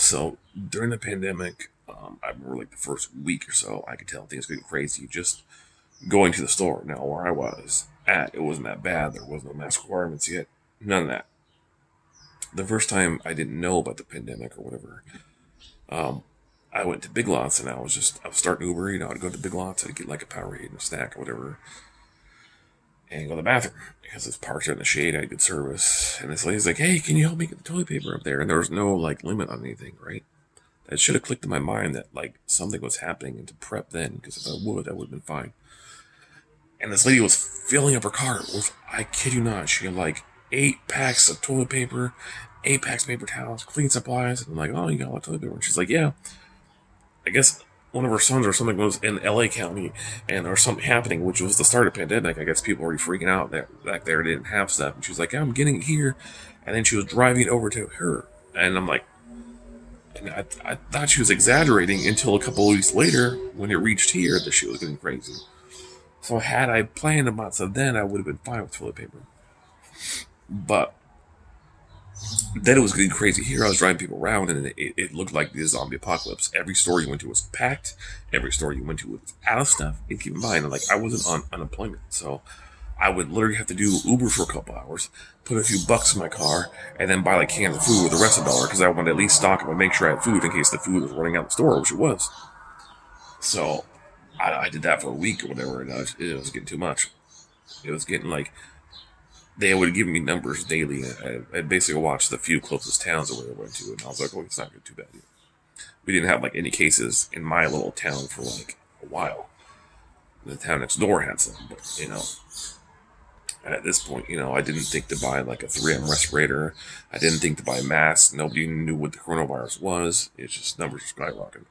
So during the pandemic, I remember like the first week or so, I could tell things were getting crazy. Just going to the store. Now, where I was at, it wasn't that bad. There was no mask requirements yet. None of that. The first time I didn't know about the pandemic or whatever, um, I went to Big Lots and I was starting Uber. I'd go to Big Lots, I'd get like a Powerade and a snack or whatever, and go to the bathroom because it's parked in the shade. I had good service, and this lady's like, "Hey, can you help me get the toilet paper up there?" And there was no like limit on anything, right? That should have clicked in my mind that like something was happening and to prep then, because if I would have been fine. And this lady was filling up her cart with, I kid you not, she had like 8 packs of toilet paper, 8 packs of paper towels, cleaning supplies. And I'm like, oh, you got a lot of toilet paper. And she's like, yeah, I guess one of her sons or something was in LA County and or something happening, which was the start of the pandemic. I guess people were already freaking out that back there didn't have stuff. And she was like, yeah, I'm getting it here. And then she was driving it over to her. And I'm like, and I thought she was exaggerating until a couple of weeks later when it reached here that she was getting crazy. So had I planned about stuff then, I would have been fine with toilet paper. But then it was getting crazy here. I was driving people around, and it looked like the zombie apocalypse. Every store you went to was packed. Every store you went to was out of stuff. And keep in mind, like, I wasn't on unemployment, so I would literally have to do Uber for a couple hours, put a few bucks in my car, and then buy like cans of food with the rest of the dollar because I wanted to at least stock up and make sure I had food in case the food was running out of the store, which it was. So I did that for a week or whatever, and it was getting too much. It was getting like they would give me numbers daily. I basically watched the few closest towns that we went to, and I was like, "Oh, it's not too bad." We didn't have like any cases in my little town for like a while. The town next door had some, but at this point, I didn't think to buy like a 3M respirator. I didn't think to buy a mask. Nobody knew what the coronavirus was. It's just numbers were skyrocketing.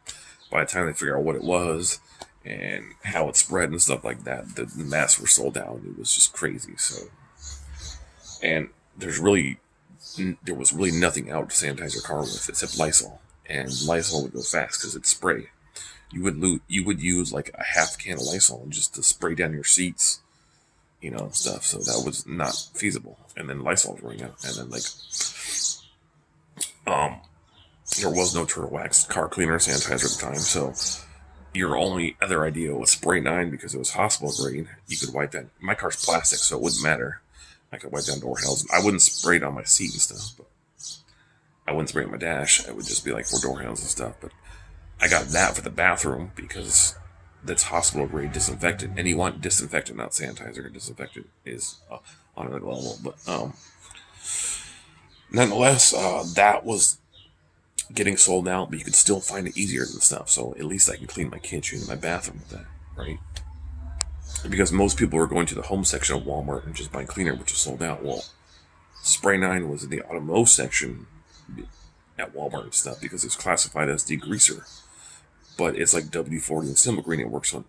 By the time they figured out what it was and how it spread and stuff like that, the masks were sold out. It was just crazy. So, and there was really nothing out to sanitize your car with except Lysol, and Lysol would go fast because it's spray. You would use like a half can of Lysol just to spray down your seats, stuff. So that was not feasible. And then Lysol was running out, and then um, there was no turtle wax car cleaner sanitizer at the time, so your only other idea was Spray 9 because it was hospital grade. You could wipe that. My car's plastic, so it wouldn't matter. I could wipe down door handles. I wouldn't spray it on my seat and stuff, but I wouldn't spray it on my dash. It would just be like for door handles and stuff. But I got that for the bathroom because that's hospital grade disinfectant, and you want disinfectant, not sanitizer. Disinfectant is on another level, but nonetheless, that was getting sold out, but you could still find it easier than stuff. So at least I can clean my kitchen and my bathroom with that, right? Because most people were going to the home section of Walmart and just buying cleaner, which is sold out. Well, Spray 9 was in the automotive section at Walmart and stuff because it's classified as degreaser. But it's like W40 and Simple Green. It works on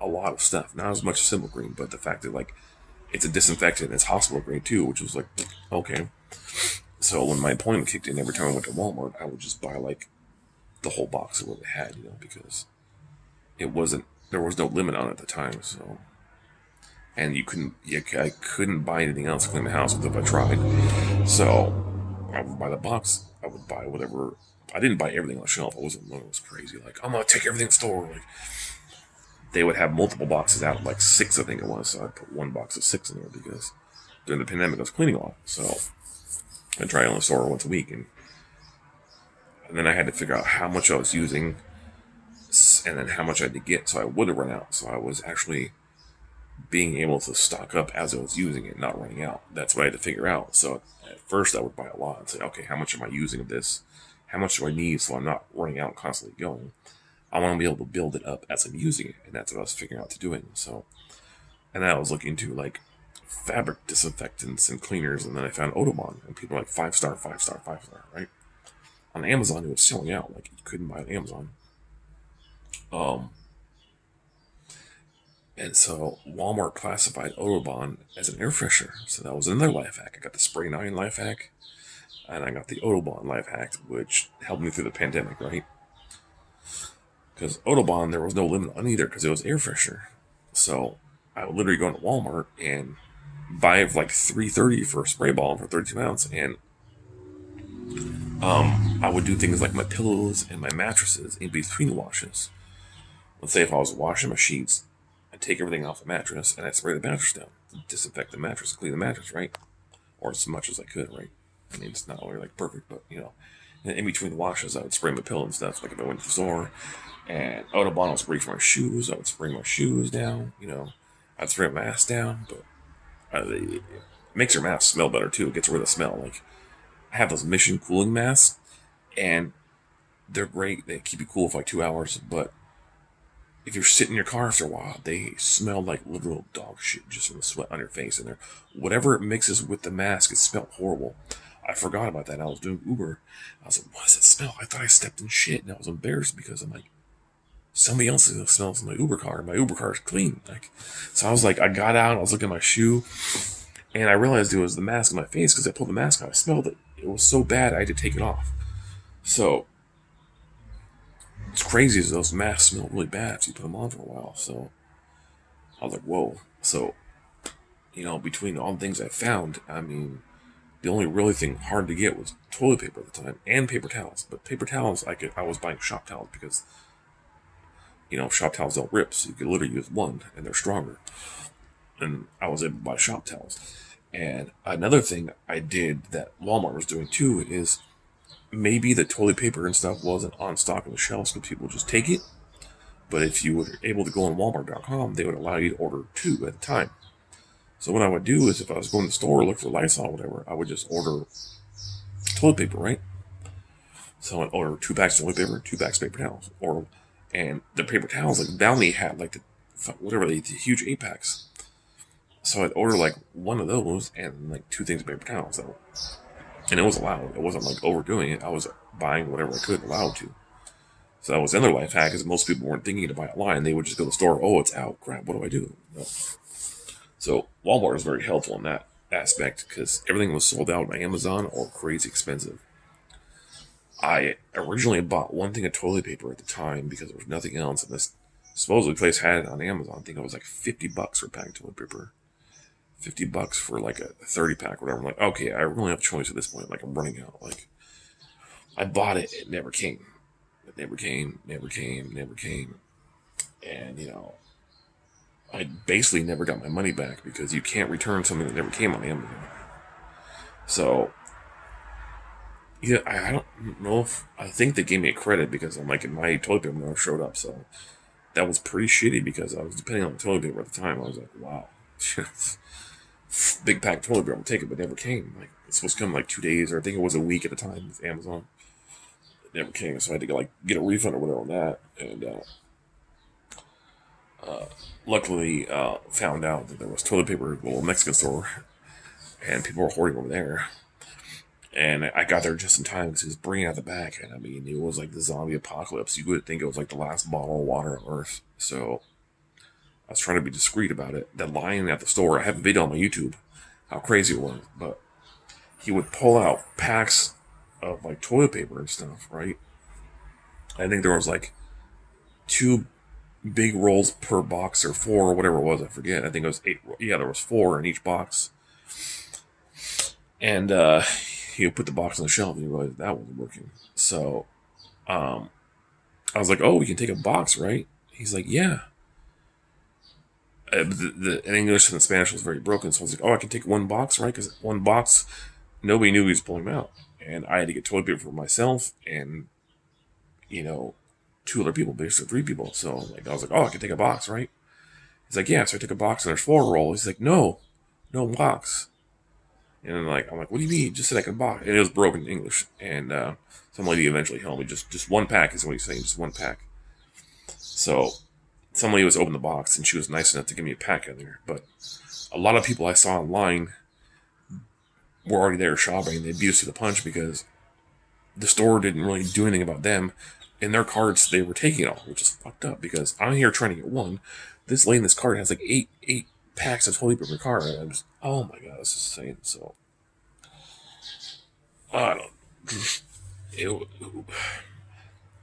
a lot of stuff. Not as much as Simple Green, but the fact that like it's a disinfectant, it's hospital grade too, which was like, okay. So when my appointment kicked in, every time I went to Walmart, I would just buy like the whole box of what they had, because there was no limit on it at the time. So, and I couldn't buy anything else to clean the house with if I tried. So I would buy the box. I would buy whatever. I didn't buy everything on the shelf. I wasn't one of those crazy, like, I'm going to take everything to the store. Like, they would have multiple boxes out, like 6, I think it was. So I'd put one box of 6 in there because during the pandemic I was cleaning a lot. So I tried on the store once a week. And then I had to figure out how much I was using and then how much I had to get so I wouldn't run out. So I was actually being able to stock up as I was using it, not running out. That's what I had to figure out. So at first I would buy a lot and say, okay, how much am I using of this? How much do I need so I'm not running out constantly going? I want to be able to build it up as I'm using it, and that's what I was figuring out to doing. So, and then I was looking into like fabric disinfectants and cleaners, and then I found Autobahn, and people were like 5-star, 5-star, 5-star, right? On Amazon, it was selling out. Like you couldn't buy it on Amazon. And so Walmart classified Autobahn as an air freshener. So that was another life hack. I got the Spray 9 life hack, and I got the Autobahn life hack, which helped me through the pandemic, right? Because Autobahn, there was no limit on either because it was air freshener. So I would literally go into Walmart and buy it for like $3.30 for a spray ball for 32 ounce, and I would do things like my pillows and my mattresses in between washes. Let's say if I was washing my sheets, I'd take everything off the mattress and I'd spray the mattress down to disinfect the mattress, clean the mattress, right? Or as much as I could, right? I mean, it's not always like perfect, but in between the washes, I would spray my pillow and stuff. Like if I went to the store and out of bottle spray for my shoes, I would spray my shoes down. I'd spray my mask down, but it makes your mask smell better too. It gets rid of the smell. Like I have those Mission cooling masks, and they're great. They keep you cool for like 2 hours, but if you're sitting in your car after a while, they smell like literal dog shit just from the sweat on your face. And whatever it mixes with the mask, it smelled horrible. I forgot about that. I was doing Uber. I was like, what does that smell? I thought I stepped in shit. And I was embarrassed because I'm like, somebody else smells in my Uber car. My Uber car is clean. So I was like, I got out. I was looking at my shoe. And I realized it was the mask on my face because I pulled the mask out. I smelled it. It was so bad I had to take it off. So it's crazy as those masks smell really bad if you put them on for a while. So I was like, whoa. So, between all the things I found, I mean, the only really thing hard to get was toilet paper at the time and paper towels. But paper towels, I was buying shop towels because, shop towels don't rip. So you could literally use one and they're stronger. And I was able to buy shop towels. And another thing I did that Walmart was doing too is maybe the toilet paper and stuff wasn't on stock on the shelves because people just take it. But if you were able to go on Walmart.com, they would allow you to order 2 at a time. So what I would do is if I was going to the store, look for Lysol or whatever, I would just order toilet paper, right? So I'd order 2 packs of toilet paper, 2 packs of paper towels. And the paper towels, like Bounty had like the huge 8 packs. So I'd order like one of those and like 2 things of paper towels. And it was allowed. It wasn't like overdoing it. I was buying whatever I could allowed to. So that was another life hack, because most people weren't thinking to buy online. They would just go to the store. Oh, it's out. Crap. What do I do? No. So Walmart was very helpful in that aspect because everything was sold out on Amazon or crazy expensive. I originally bought one thing of toilet paper at the time because there was nothing else, and this supposedly place had it on Amazon. I think it was like $50 for a pack of toilet paper. $50 for like a 30 pack or whatever. I'm like, okay, I really have a choice at this point. Like I'm running out. Like I bought it, it never came. It never came. And I basically never got my money back because you can't return something that never came on Amazon. So I don't know if I think they gave me a credit because I'm like my toilet paper never showed up. So that was pretty shitty because I was depending on the toilet paper at the time. I was like, wow. Big pack of toilet paper, I'll take it, but it never came. Like it's supposed to come like 2 days, or I think it was a week at a time with Amazon. It never came, so I had to get a refund or whatever on that. And luckily, found out that there was toilet paper at a little Mexican store, and people were hoarding over there. And I got there just in time because he was bringing out the back, and I mean, it was like the zombie apocalypse. You would think it was like the last bottle of water on Earth. So I was trying to be discreet about it. The line at the store, I have a video on my YouTube, how crazy it was, but he would pull out packs of like toilet paper and stuff, right? I think there was like 2 big rolls per box or 4 or whatever it was, I forget. I think it was 8. Yeah, there was 4 in each box. And he would put the box on the shelf and he realized that wasn't working. So I was like, oh, we can take a box, right? He's like, yeah. The English and the Spanish was very broken, so I was like, oh, I can take 1 box, right? Because 1 box, nobody knew he was pulling them out. And I had to get toilet paper for myself and, 2 other people, basically 3 people. So I was like, oh, I can take a box, right? He's like, yeah. So I took a box and there's 4 rolls. He's like, no box. And I'm like, what do you mean? Just said I can box. And it was broken English. And some lady eventually helped me. Just 1 pack is what he's saying, just 1 pack. So somebody was open the box and she was nice enough to give me a pack in there. But a lot of people I saw online were already there shopping. They beat us to the punch because the store didn't really do anything about them. In their carts, they were taking it all, which is fucked up because I'm here trying to get 1. This lady in this cart has like 8 packs of toilet paper per cart. And I'm just, oh my god, this is insane. So, I don't.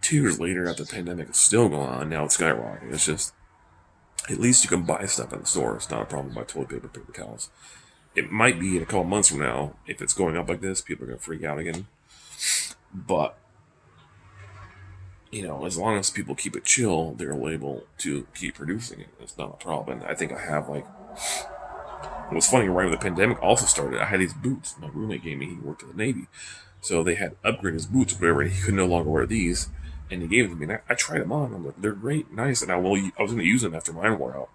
2 years later, after the pandemic is still going on, now it's skyrocketing. It's just, at least you can buy stuff in the store. It's not a problem to buy toilet paper, paper towels. It might be in a couple months from now, if it's going up like this, people are going to freak out again. But as long as people keep it chill, they're able to keep producing it. It's not a problem. I think I have like, it was funny, right when the pandemic also started, I had these boots my roommate gave me. He worked in the Navy. So they had upgraded his boots, whatever. He could no longer wear these. And he gave them to me. And I tried them on. I'm like, they're great, nice. And I was going to use them after mine wore out.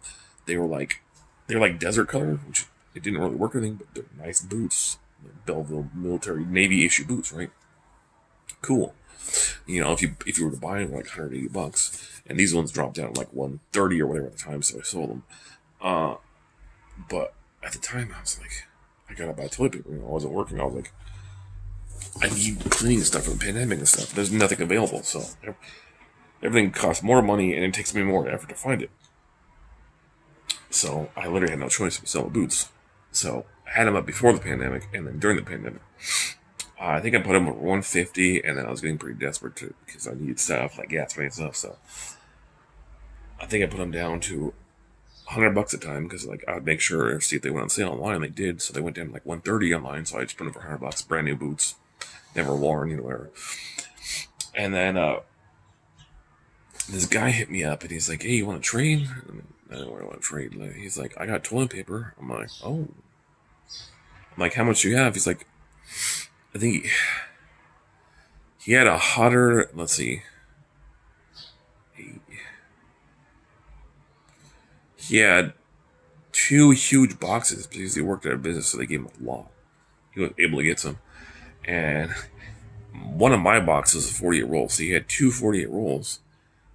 They were like desert color, which it didn't really work or anything, but they're nice boots. Belleville military Navy issue boots, right? Cool. If you were to buy them, like $180, and these ones dropped down to like 130 or whatever at the time, so I sold them. But at the time, I was like, I gotta buy toilet paper. I wasn't working. I was like, I need cleaning stuff for the pandemic and stuff. There's nothing available, so everything costs more money, and it takes me more effort to find it. So I literally had no choice but sell the boots. So I had them up before the pandemic, and then during the pandemic. I think I put them at 150, and then I was getting pretty desperate because I needed stuff like gas money and stuff. So I think I put them down to $100 a time because like I would make sure see if they went on sale online. They did, so they went down to like 130 online. So I just put them for $100, brand new boots, never worn, whatever. And then this guy hit me up, and he's like, "Hey, you want to trade?" I don't want to trade. He's like, "I got toilet paper." I'm like, "Oh." I'm like, "How much do you have?" He's like, I think he had a hotter, let's see. He had 2 huge boxes because he worked at a business, so they gave him a lot. He was able to get some. And one of my boxes is 48 rolls, so he had 2 48 rolls.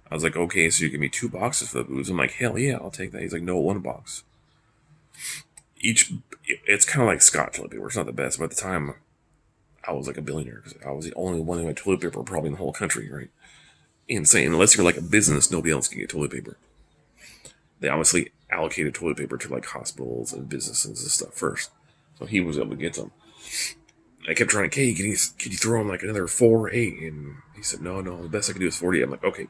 I was like, okay, so you give me 2 boxes for the booze. I'm like, hell yeah, I'll take that. He's like, no, 1 box. It's kind of like Scotch toilet paper. It's not the best, but at the time, I was like a billionaire because I was the only one who had toilet paper probably in the whole country, right? Insane. Unless you're like a business, nobody else can get toilet paper. They obviously allocated toilet paper to like hospitals and businesses and stuff first. So he was able to get some. I kept trying to, "Hey, can you throw him like another 4 or 8? And he said, no, the best I can do is 40. I'm like, okay,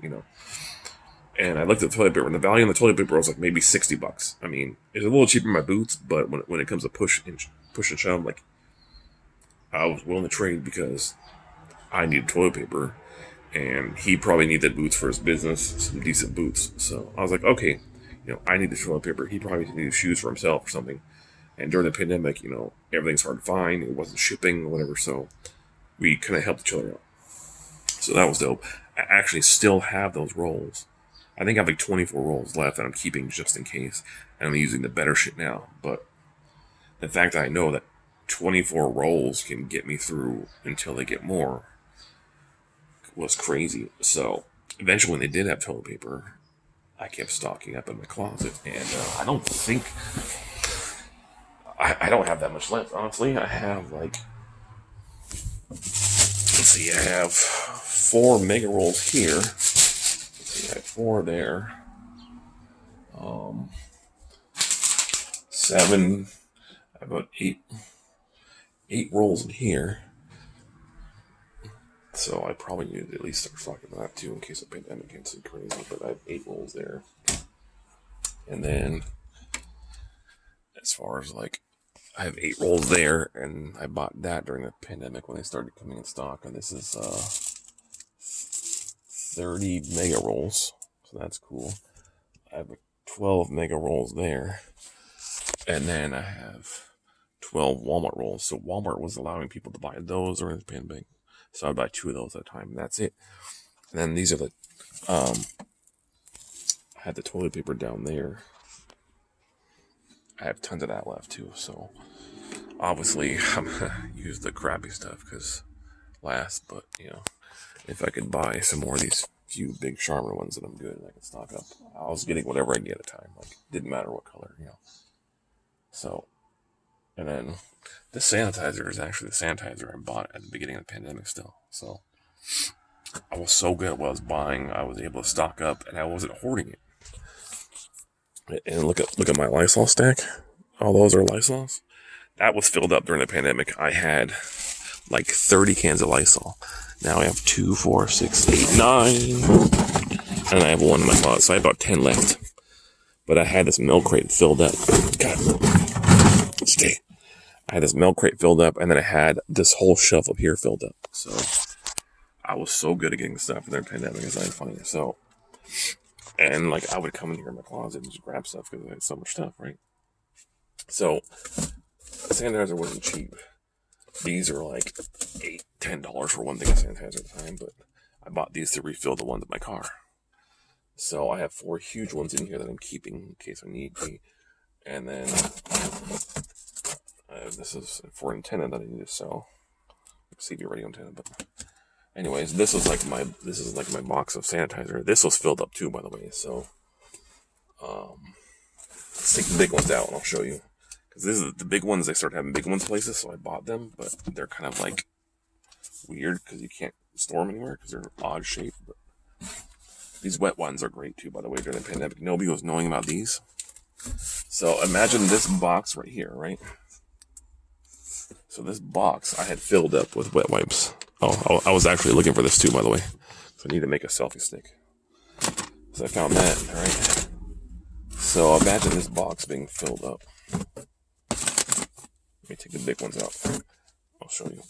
And I looked at the toilet paper, and the value on the toilet paper was like maybe $60. I mean, it's a little cheaper than my boots, but when it comes to push and shove, like, I was willing to trade because I needed toilet paper, and he probably needed boots for his business, some decent boots. So I was like, okay, I need the toilet paper. He probably needed shoes for himself or something. And during the pandemic, everything's hard to find. It wasn't shipping or whatever, so we kind of helped each other out. So that was dope. I actually still have those rolls. I think I have like 24 rolls left that I'm keeping just in case. And I'm using the better shit now. But the fact that I know that 24 rolls can get me through until they get more was crazy. So eventually when they did have toilet paper, I kept stocking up in my closet. And I don't think... I don't have that much left, honestly. I have like... Let's see, I have 4 mega rolls here. I have 4 there. 7... about 8 rolls in here. So I probably need to at least start stocking that too in case the pandemic gets crazy. But I have 8 rolls there. And then as far as like, I have 8 rolls there, and I bought that during the pandemic when they started coming in stock. And this is 30 mega rolls, so that's cool. I have 12 mega rolls there, and then I have 12 Walmart rolls. So Walmart was allowing people to buy those during the pandemic, so I'd buy 2 of those at a time, and that's it. And then these are the I had the toilet paper down there. I have tons of that left too, so obviously I'm gonna use the crappy stuff because last, but if I could buy some more of these few big Charmin ones that I'm good and I can stock up, I was getting whatever I can get at a time. Like, didn't matter what color, So, and then this sanitizer is actually the sanitizer I bought at the beginning of the pandemic still. So I was so good at what I was buying, I was able to stock up, and I wasn't hoarding it. And look at my Lysol stack. All those are Lysols. That was filled up during the pandemic. I had like 30 cans of Lysol. Now I have 2, 4, 6, 8, 9. And I have 1 in my closet. So I have about 10 left. But I had this milk crate filled up. God. Stay. I had this milk crate filled up, and then I had this whole shelf up here filled up. So I was so good at getting stuff during the pandemic. It's not funny. So, and like I would come in here in my closet and just grab stuff because I had so much stuff, right? So, sanitizer wasn't cheap. These are like $8-10 for one thing of sanitizer at the time, but I bought these to refill the ones in my car. So I have 4 huge ones in here that I'm keeping in case I need be. And then this is for antenna that I need to sell. CB radio antenna, but anyways, this is like my box of sanitizer. This was filled up too, by the way. So let's take the big ones out and I'll show you. Because this is the big ones. They start having big ones places, so I bought them, but they're kind of like weird because you can't store them anywhere because they're odd shaped. But these wet ones are great too, by the way, during the pandemic. Nobody was knowing about these. So imagine this box right here, right? So this box I had filled up with wet wipes. Oh, I was actually looking for this too, by the way. So I need to make a selfie stick. So I found that, right? So imagine this box being filled up. Let me take the big ones out. I'll show you.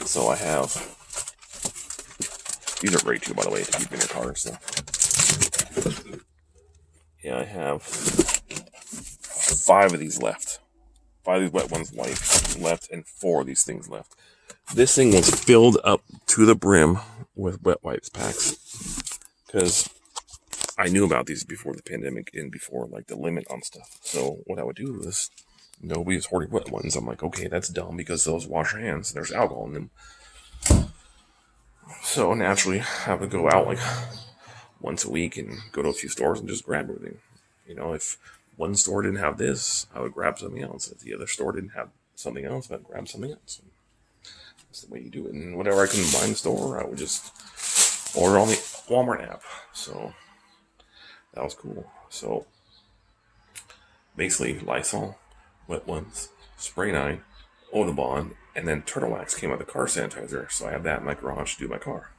So I have, these are great too, by the way, to keep in your car and stuff. Yeah, I have 5 of these left. 5 of these wet ones left and 4 of these things left. This thing was filled up to the brim with wet wipes packs because I knew about these before the pandemic and before like the limit on stuff. So what I would do is nobody was hoarding wet ones. I'm like, okay, that's dumb because those wash your hands. There's alcohol in them. So naturally, I would go out like once a week and go to a few stores and just grab everything. You know, if one store didn't have this, I would grab something else. If the other store didn't have something else, I'd grab something else. That's the way you do it. And whatever I couldn't find in the store, I would just order on the Walmart app. So that was cool. So basically, Lysol, wet ones, spray 9, Audubon, and then Turtle Wax came out of the car sanitizer. So I have that in my garage to do my car.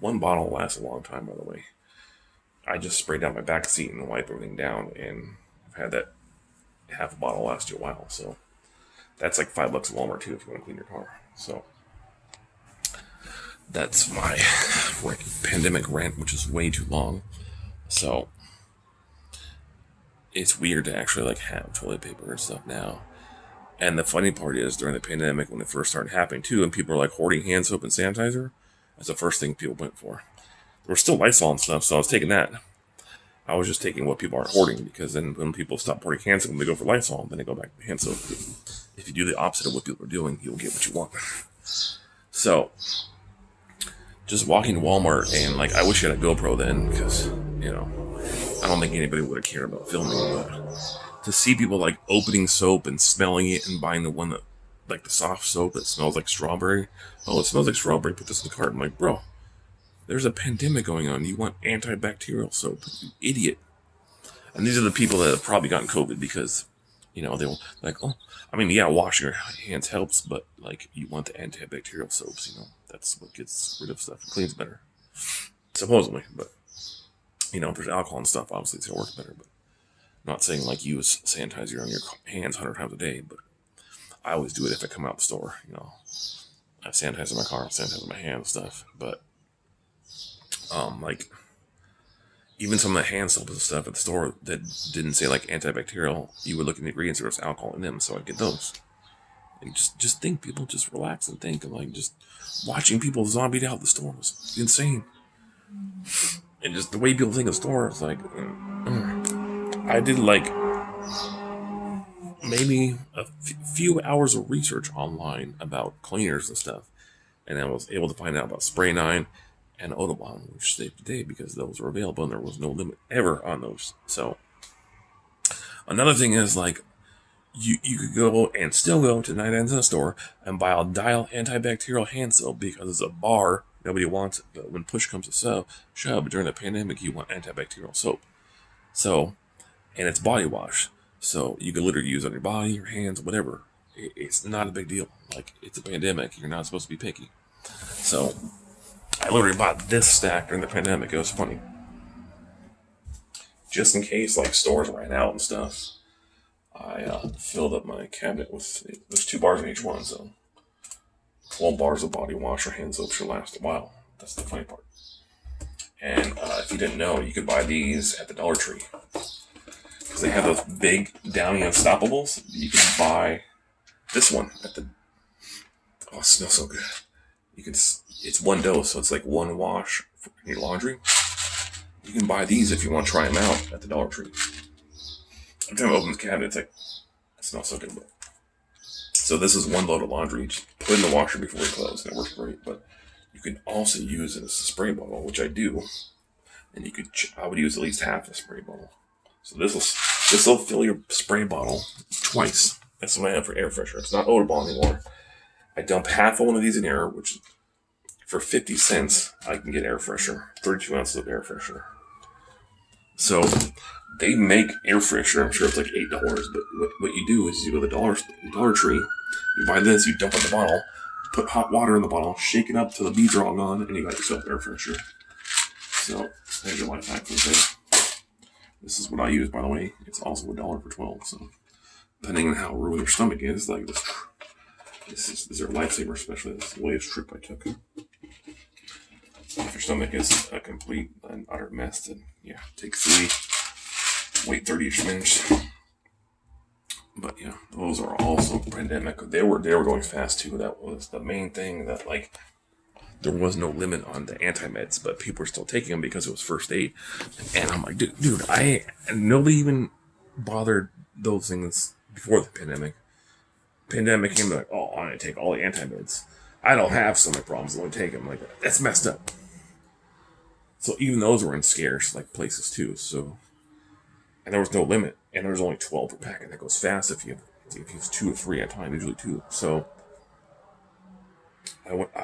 One bottle lasts a long time, by the way. I just sprayed down my back seat and wipe everything down, and I've had that half a bottle last you a while. So that's like $5 at Walmart too if you want to clean your car. So that's my pandemic rant, which is way too long. So it's weird to actually like have toilet paper and stuff now. And the funny part is during the pandemic when it first started happening too, and people were like hoarding hand soap and sanitizer, that's the first thing people went for. There was still Lysol and stuff, so I was taking that. I was just taking what people aren't hoarding because then when people stop hoarding hand soap and they go for Lysol, then they go back to hand soap. If you do the opposite of what people are doing, you'll get what you want. So just walking to Walmart and like I wish I had a GoPro then because, you know, I don't think anybody would have cared about filming, but to see people like opening soap and smelling it and buying the one that like the soft soap that smells like strawberry. Oh, it smells like strawberry. Put this in the cart. I'm like, bro, there's a pandemic going on. You want antibacterial soap, you idiot. And these are the people that have probably gotten COVID because, you know, they were like, oh, I mean, yeah, washing your hands helps, but like you want the antibacterial soaps, you know, that's what gets rid of stuff. It cleans better, supposedly. But, you know, if there's alcohol and stuff, obviously it's going to work better. But I'm not saying like use sanitizer on your hands 100 times a day, but I always do it if I come out the store, you know. I sanitize my car, I sanitize my hands and stuff, but like even some of the hand soap and stuff at the store that didn't say like antibacterial, you would look at the ingredients, there was alcohol in them, so I'd get those. And just think, people, just relax and think. And like just watching people zombied out the store was insane. And just the way people think of the store is like, I did like maybe a few hours of research online about cleaners and stuff, and I was able to find out about Spray 9 and Audubon, which saved the day because those were available and there was no limit ever on those. So another thing is like you could go and still go to 99-cent store and buy a Dial antibacterial hand soap because it's a bar. Nobody wants it, but when push comes to shove during the pandemic, you want antibacterial soap. So, and it's body wash. So you can literally use it on your body, your hands, whatever. It's not a big deal. Like, it's a pandemic. You're not supposed to be picky. So I literally bought this stack during the pandemic. It was funny. Just in case, like, stores ran out and stuff, I filled up my cabinet with, there's 2 bars in each one, so 12 bars of body wash or hand soap should last a while. That's the funny part. And if you didn't know, you could buy these at the Dollar Tree. Because they have those big Downy Unstoppables. You can buy this one at the... Oh, it smells so good. It's one dose, so it's like one wash for your laundry. You can buy these if you want to try them out at the Dollar Tree. Every time I open the cabinet, it's like, it smells so good. So this is one load of laundry. Just put in the washer before you close, and it works great. But you can also use it as a spray bottle, which I do. And I would use at least half a spray bottle. So this will fill your spray bottle twice. That's what I have for air freshener. It's not odor ball anymore. I dump half of one of these in air, which for 50 cents, I can get air freshener. 32 ounces of air freshener. So they make air freshener. I'm sure it's like $8. But what you do is you go to the Dollar Tree, you buy this, you dump in the bottle, put hot water in the bottle, shake it up till the beads are all gone, and you got yourself air freshener. So there's your life hack for the day. This is what I use, by the way. It's also $1 for 12. So depending on how rude your stomach is, like this is a lifesaver, especially this latest trip I took. If your stomach is a complete and utter mess, then yeah, take 3, wait 30-ish minutes. But yeah, those are also pandemic. They were going fast too. That was the main thing, that like there was no limit on the anti-meds, but people were still taking them because it was first aid. And I'm like, dude, nobody even bothered those things before the pandemic. Pandemic came, like, oh, I'm gonna take all the anti-meds. I don't have stomach problems, I only take them. Like, that's messed up. So even those were in scarce like places too. So, and there was no limit, and there was only 12 per packet. That goes fast if you use 2 or 3 at a time, usually 2. So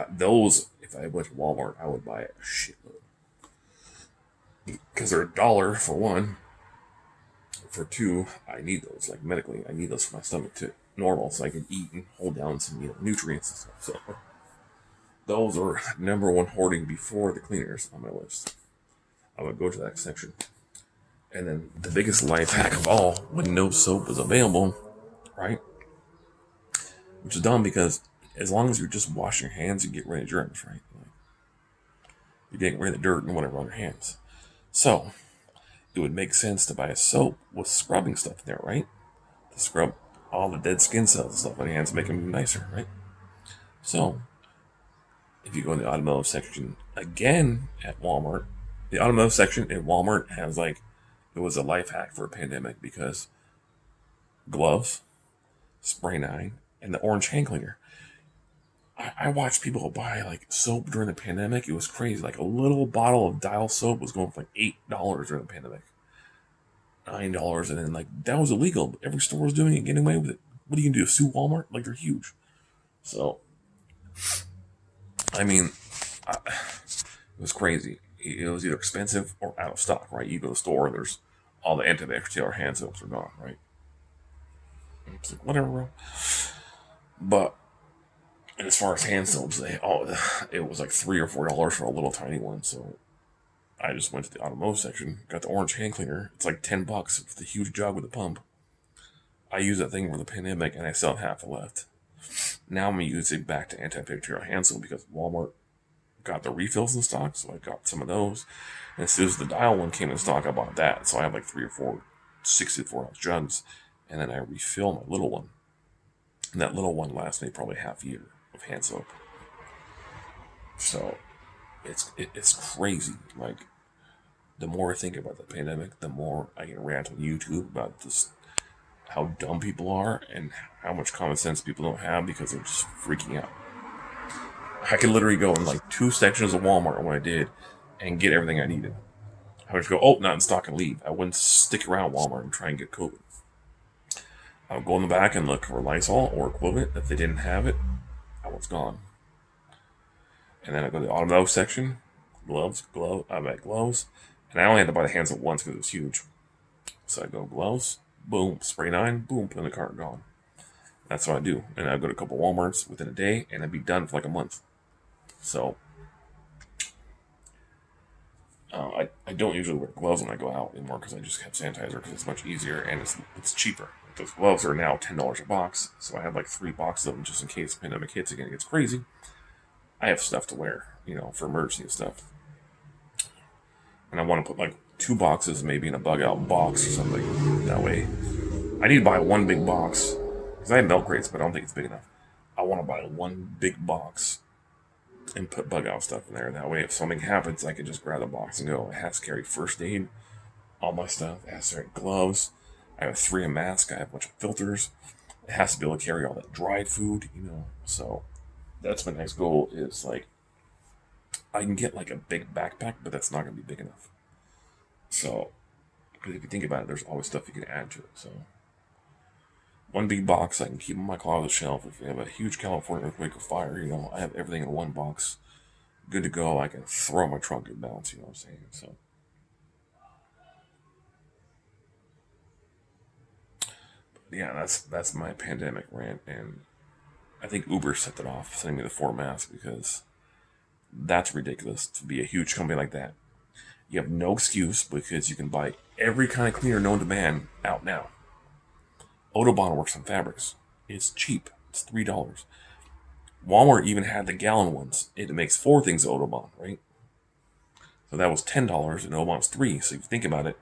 those, if I went to Walmart, I would buy a shitload because they're $1 for 1. For 2, I need those. Like medically, I need those for my stomach to normal, so I can eat and hold down some nutrients and stuff. So those are number 1 hoarding before the cleaners on my list. I would go to that section. And then the biggest life hack of all, when no soap is available, right? Which is dumb because as long as you're just washing your hands, you get rid of germs, right? Like, you're getting rid of the dirt and whatever on your hands. So it would make sense to buy a soap with scrubbing stuff in there, right? To scrub all the dead skin cells and stuff on your hands, make them nicer, right? So if you go in the automotive section again at Walmart, the automotive section at Walmart has it was a life hack for a pandemic because gloves, spray 9, and the orange hand cleaner. I watched people buy soap during the pandemic. It was crazy. Like a little bottle of Dial soap was going for like $8 during the pandemic. $9, and then that was illegal. Every store was doing it, getting away with it. What are you gonna do? Sue Walmart? They're huge. So, I mean, it was crazy. It was either expensive or out of stock, right? You go to the store, there's all the antibacterial hand soaps are gone, right? It's like, whatever, bro. But as far as hand soaps, it was like $3 or $4 for a little tiny one. So I just went to the automotive section, got the orange hand cleaner. It's like $10 for the huge jug with a pump. I used that thing for the pandemic, and I still have half left. Now I'm gonna use it back to antibacterial hand soap because Walmart got the refills in stock, so I got some of those. And as soon as the Dial one came in stock, I bought that. So I have like 3 or 4 64-ounce jugs, and then I refill my little one. And that little one lasts me probably half a year of hand soap. So it's crazy. Like, the more I think about the pandemic, the more I can rant on YouTube about just how dumb people are and how much common sense people don't have because they're just freaking out. I could literally go in 2 sections of Walmart when I did and get everything I needed. I would just go, oh, not in stock, and leave. I wouldn't stick around Walmart and try and get COVID. I would go in the back and look for Lysol or equivalent. If they didn't have it, I was gone. And then I go to the automotive section, I buy gloves. And I only had to buy the hand soap once because it was huge. So I go gloves, boom, spray 9, boom, put in the cart, gone. That's what I do. And I go to a couple Walmarts within a day, and I'd be done for a month. So I don't usually wear gloves when I go out anymore because I just have sanitizer because it's much easier and it's cheaper. those gloves are now $10 a box, so I have like 3 boxes of them just in case the pandemic hits again, it gets crazy. I have stuff to wear, for emergency and stuff. And I want to put like 2 boxes maybe in a bug out box or something. That way, I need to buy one big box because I have milk crates, but I don't think it's big enough. I want to buy one big box and put bug out stuff in there. That way, if something happens, I can just grab the box and go. It has to carry first aid, all my stuff. It has to carry gloves. I have 3 mask. I have a bunch of filters. It has to be able to carry all that dried food, So that's my next goal is like I can get like a big backpack, but that's not going to be big enough. So, because if you think about it, there's always stuff you can add to it. So, one big box I can keep on my closet shelf. If we have a huge California earthquake or fire, I have everything in one box, good to go. I can throw my trunk and bounce. You know what I'm saying? So, yeah, that's my pandemic rant, and I think Uber set that off, sending me the 4 masks because that's ridiculous to be a huge company like that. You have no excuse because you can buy every kind of cleaner known to man out now. Autobahn works on fabrics. It's cheap. It's $3. Walmart even had the gallon ones. It makes 4 things of Autobahn, right? So that was $10 and Autobahn's $3. So if you think about it,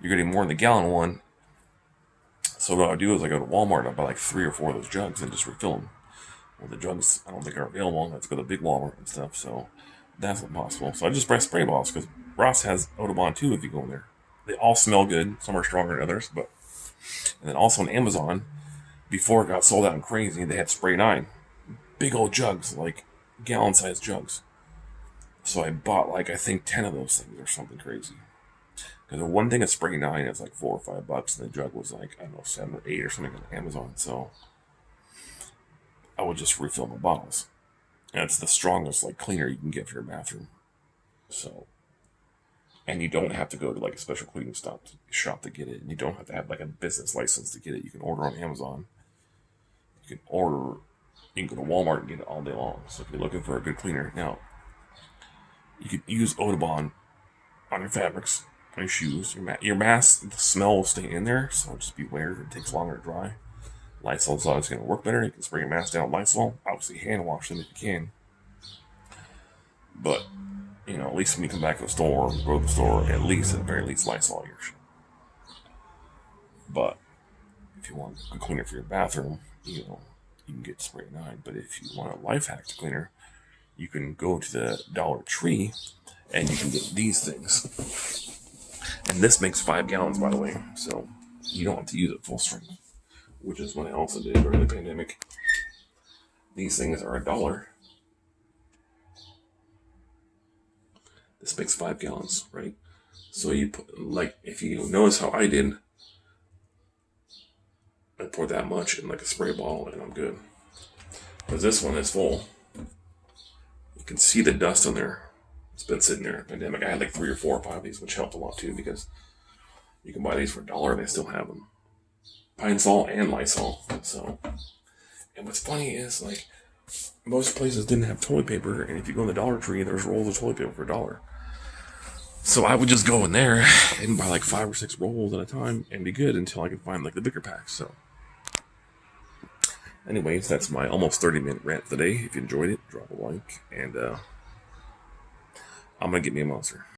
you're getting more in the gallon one. So what I do is I go to Walmart and I buy like 3 or 4 of those jugs and just refill them. Well, the drugs I don't think are available. Let's go to the big Walmart and stuff. So that's impossible. So I just buy spray bottles because Ross has Autobahn too. If you go in there, they all smell good. Some are stronger than others, but and then also on Amazon, before it got sold out and crazy, they had Spray 9, big old jugs, like gallon-sized jugs. So I bought like I think 10 of those things or something crazy. Because the one thing of Spray 9 is like $4 or $5, and the jug was like I don't know 7 or 8 or something on Amazon. So I would just refill my bottles. And it's the strongest like cleaner you can get for your bathroom. So, and you don't have to go to like a special cleaning shop to get it, and you don't have to have like a business license to get it. You can order on Amazon. You can go to Walmart and get it all day long. So if you're looking for a good cleaner, now you can use Autobahn on your fabrics, on your shoes, your mask. The smell will stay in there, so just beware. It takes longer to dry. Lysol's always going to work better. You can spray your mask down with Lysol. Obviously, hand wash them if you can. But, at least when you come back to the store, go to the store, at the very least, Lysol your shit. But, if you want a cleaner for your bathroom, you can get Spray 9. But if you want a life hack cleaner, you can go to the Dollar Tree and you can get these things. And this makes 5 gallons, by the way. So, you don't have to use it full strength. Which is what I also did during the pandemic. These things are $1. This makes 5 gallons, right? So you put, like, if you notice how I did, I pour that much in like a spray bottle and I'm good. Because this one is full. You can see the dust on there. It's been sitting there. Pandemic. I had like 3 or 4 or 5 of these, which helped a lot too because you can buy these for $1 and they still have them. Pine Sol and Lysol. So, and what's funny is like most places didn't have toilet paper, and if you go in the Dollar Tree, there's rolls of toilet paper for $1. So I would just go in there and buy like 5 or 6 rolls at a time and be good until I could find like the bigger packs. So, anyways, that's my almost 30-minute rant today. If you enjoyed it, drop a like, and I'm gonna get me a monster.